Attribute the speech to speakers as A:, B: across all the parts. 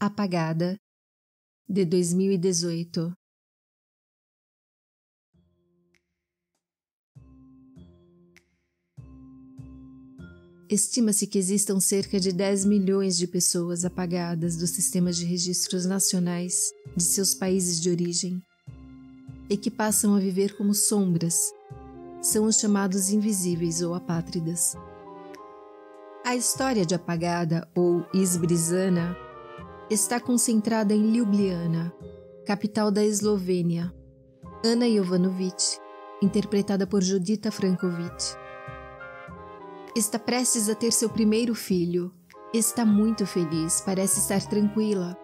A: Apagada, de 2018. Estima-se que existam cerca de 10 milhões de pessoas apagadas dos sistemas de registros nacionais de seus países de origem e que passam a viver como sombras. São os chamados invisíveis ou apátridas. A história de Apagada, ou Izbrizana, está concentrada em Ljubljana, capital da Eslovênia. Ana Jovanović, interpretada por Judita Franković, está prestes a ter seu primeiro filho. Está muito feliz, parece estar tranquila.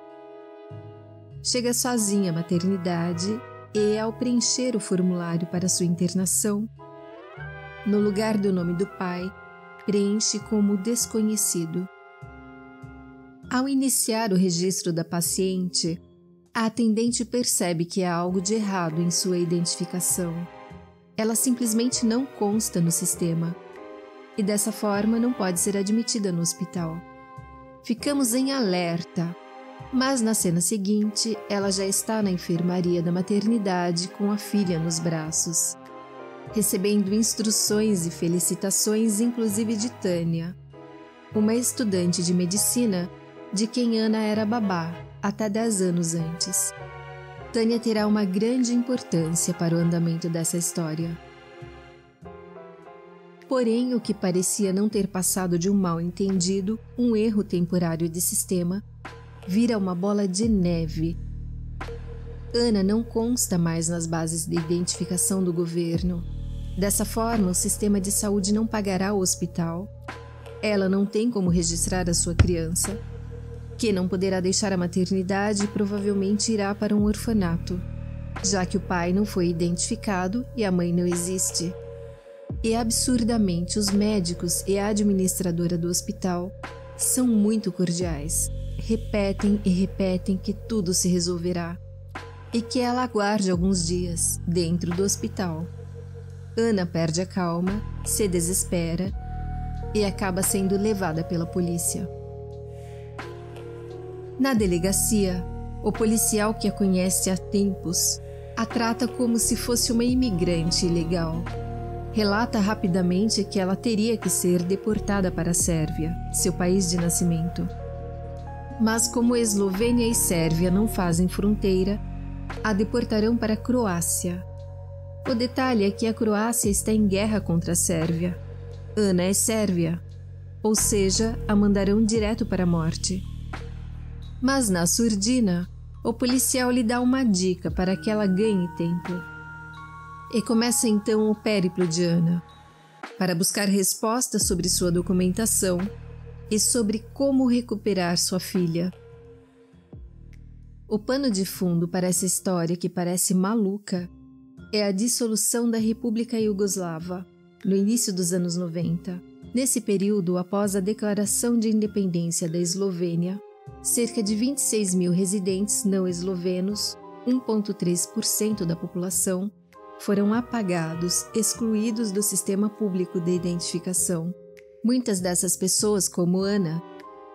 A: Chega sozinha à maternidade e, ao preencher o formulário para sua internação, no lugar do nome do pai, preenche como desconhecido. Ao iniciar o registro da paciente, a atendente percebe que há algo de errado em sua identificação. Ela simplesmente não consta no sistema e, dessa forma, não pode ser admitida no hospital. Ficamos em alerta, mas na cena seguinte, ela já está na enfermaria da maternidade com a filha nos braços, recebendo instruções e felicitações, inclusive de Tânia, uma estudante de medicina de quem Ana era babá até 10 anos antes. Tânia terá uma grande importância para o andamento dessa história. Porém, o que parecia não ter passado de um mal-entendido, um erro temporário de sistema, vira uma bola de neve. Ana não consta mais nas bases de identificação do governo. Dessa forma, o sistema de saúde não pagará o hospital. Ela não tem como registrar a sua criança, que não poderá deixar a maternidade e provavelmente irá para um orfanato, já que o pai não foi identificado e a mãe não existe. E absurdamente, os médicos e a administradora do hospital são muito cordiais. Repetem e repetem que tudo se resolverá e que ela aguarde alguns dias dentro do hospital. Ana perde a calma, se desespera e acaba sendo levada pela polícia. Na delegacia, o policial, que a conhece há tempos, a trata como se fosse uma imigrante ilegal. Relata rapidamente que ela teria que ser deportada para a Sérvia, seu país de nascimento. Mas como Eslovênia e Sérvia não fazem fronteira, a deportarão para a Croácia. O detalhe é que a Croácia está em guerra contra a Sérvia. Ana é sérvia, ou seja, a mandarão direto para a morte. Mas na surdina, o policial lhe dá uma dica para que ela ganhe tempo. E começa então o périplo de Ana, para buscar respostas sobre sua documentação e sobre como recuperar sua filha. O pano de fundo para essa história, que parece maluca, é a dissolução da República Iugoslava, no início dos anos 90. Nesse período, após a declaração de independência da Eslovênia, cerca de 26 mil residentes não eslovenos, 1,3% da população, foram apagados, excluídos do sistema público de identificação. Muitas dessas pessoas, como Ana,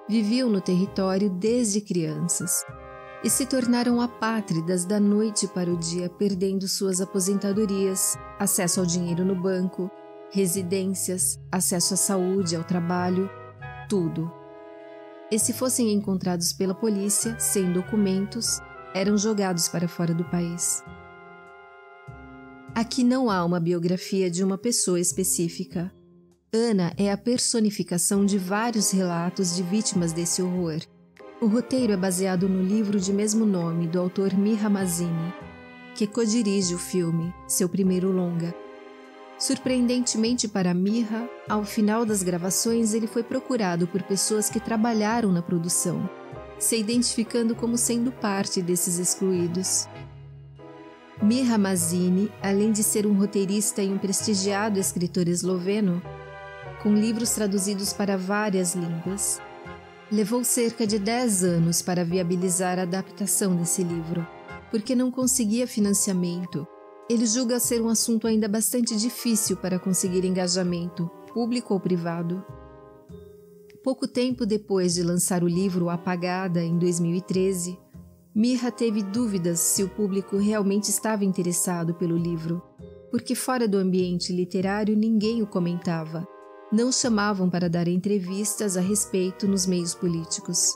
A: viviam no território desde crianças e se tornaram apátridas da noite para o dia, perdendo suas aposentadorias, acesso ao dinheiro no banco, residências, acesso à saúde, ao trabalho, tudo. E se fossem encontrados pela polícia, sem documentos, eram jogados para fora do país. Aqui não há uma biografia de uma pessoa específica. Ana é a personificação de vários relatos de vítimas desse horror. O roteiro é baseado no livro de mesmo nome do autor Miha Mazini, que codirige o filme, seu primeiro longa. Surpreendentemente para Miha, ao final das gravações ele foi procurado por pessoas que trabalharam na produção, se identificando como sendo parte desses excluídos. Miha Mazini, além de ser um roteirista e um prestigiado escritor esloveno, com livros traduzidos para várias línguas, levou cerca de 10 anos para viabilizar a adaptação desse livro, porque não conseguia financiamento. Ele julga ser um assunto ainda bastante difícil para conseguir engajamento, público ou privado. Pouco tempo depois de lançar o livro Apagada, em 2013, Mirra teve dúvidas se o público realmente estava interessado pelo livro, porque fora do ambiente literário ninguém o comentava, não chamavam para dar entrevistas a respeito nos meios políticos.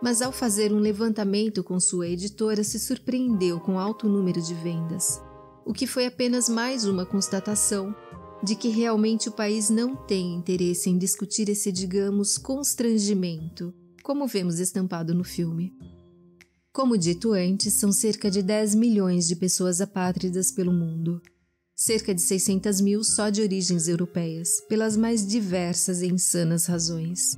A: Mas ao fazer um levantamento com sua editora, se surpreendeu com alto número de vendas, o que foi apenas mais uma constatação de que realmente o país não tem interesse em discutir esse, digamos, constrangimento, como vemos estampado no filme. Como dito antes, são cerca de 10 milhões de pessoas apátridas pelo mundo, cerca de 600 mil só de origens europeias, pelas mais diversas e insanas razões.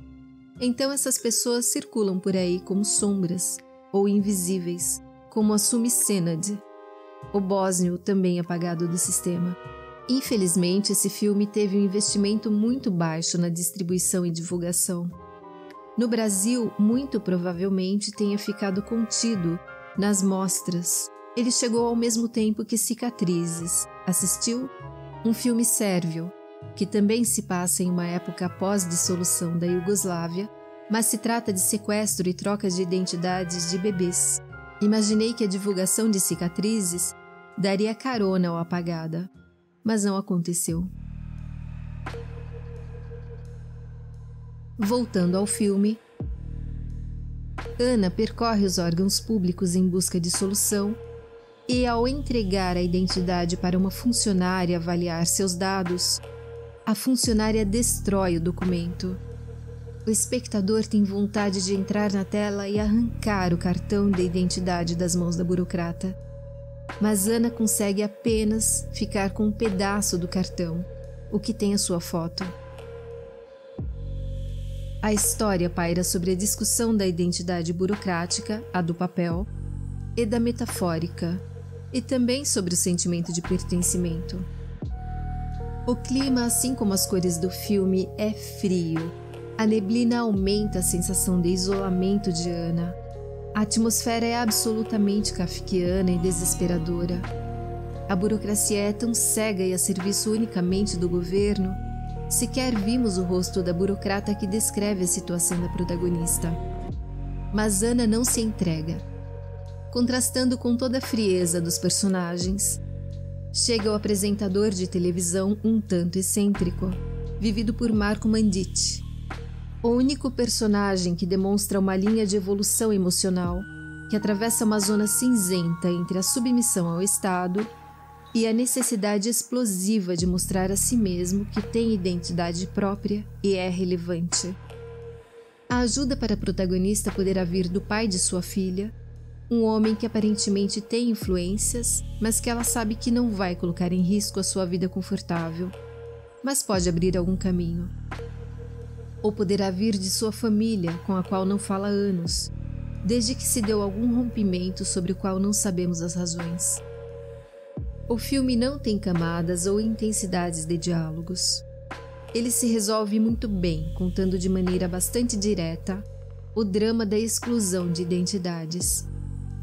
A: Então essas pessoas circulam por aí como sombras, ou invisíveis, como assume Senad, o bósnio também apagado do sistema. Infelizmente, esse filme teve um investimento muito baixo na distribuição e divulgação. No Brasil, muito provavelmente tenha ficado contido nas mostras. Ele chegou ao mesmo tempo que Cicatrizes. Assistiu? Um filme sérvio, que também se passa em uma época pós-dissolução da Iugoslávia, mas se trata de sequestro e troca de identidades de bebês. Imaginei que a divulgação de Cicatrizes daria carona ao Apagada, mas não aconteceu. Voltando ao filme, Ana percorre os órgãos públicos em busca de solução e, ao entregar a identidade para uma funcionária avaliar seus dados, a funcionária destrói o documento. O espectador tem vontade de entrar na tela e arrancar o cartão de identidade das mãos da burocrata, mas Ana consegue apenas ficar com um pedaço do cartão, o que tem a sua foto. A história paira sobre a discussão da identidade burocrática, a do papel, e da metafórica, e também sobre o sentimento de pertencimento. O clima, assim como as cores do filme, é frio. A neblina aumenta a sensação de isolamento de Ana. A atmosfera é absolutamente kafkiana e desesperadora. A burocracia é tão cega e a serviço unicamente do governo. Sequer vimos o rosto da burocrata que descreve a situação da protagonista. Mas Ana não se entrega. Contrastando com toda a frieza dos personagens, chega o apresentador de televisão um tanto excêntrico, vivido por Marco Manditti. O único personagem que demonstra uma linha de evolução emocional que atravessa uma zona cinzenta entre a submissão ao Estado e a necessidade explosiva de mostrar a si mesmo que tem identidade própria e é relevante. A ajuda para a protagonista poderá vir do pai de sua filha, um homem que aparentemente tem influências, mas que ela sabe que não vai colocar em risco a sua vida confortável, mas pode abrir algum caminho. Ou poderá vir de sua família, com a qual não fala há anos, desde que se deu algum rompimento sobre o qual não sabemos as razões. O filme não tem camadas ou intensidades de diálogos. Ele se resolve muito bem, contando de maneira bastante direta o drama da exclusão de identidades,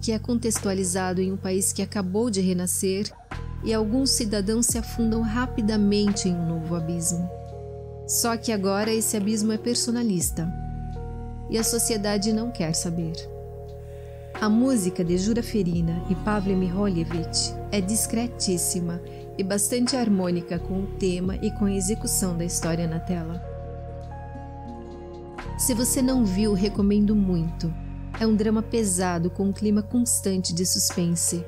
A: que é contextualizado em um país que acabou de renascer e alguns cidadãos se afundam rapidamente em um novo abismo. Só que agora esse abismo é personalista e a sociedade não quer saber. A música de Jura Ferina e Pavle Miholjevic é discretíssima e bastante harmônica com o tema e com a execução da história na tela. Se você não viu, recomendo muito. É um drama pesado com um clima constante de suspense.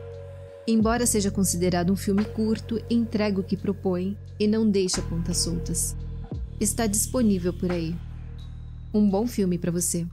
A: Embora seja considerado um filme curto, entrega o que propõe e não deixa pontas soltas. Está disponível por aí. Um bom filme para você.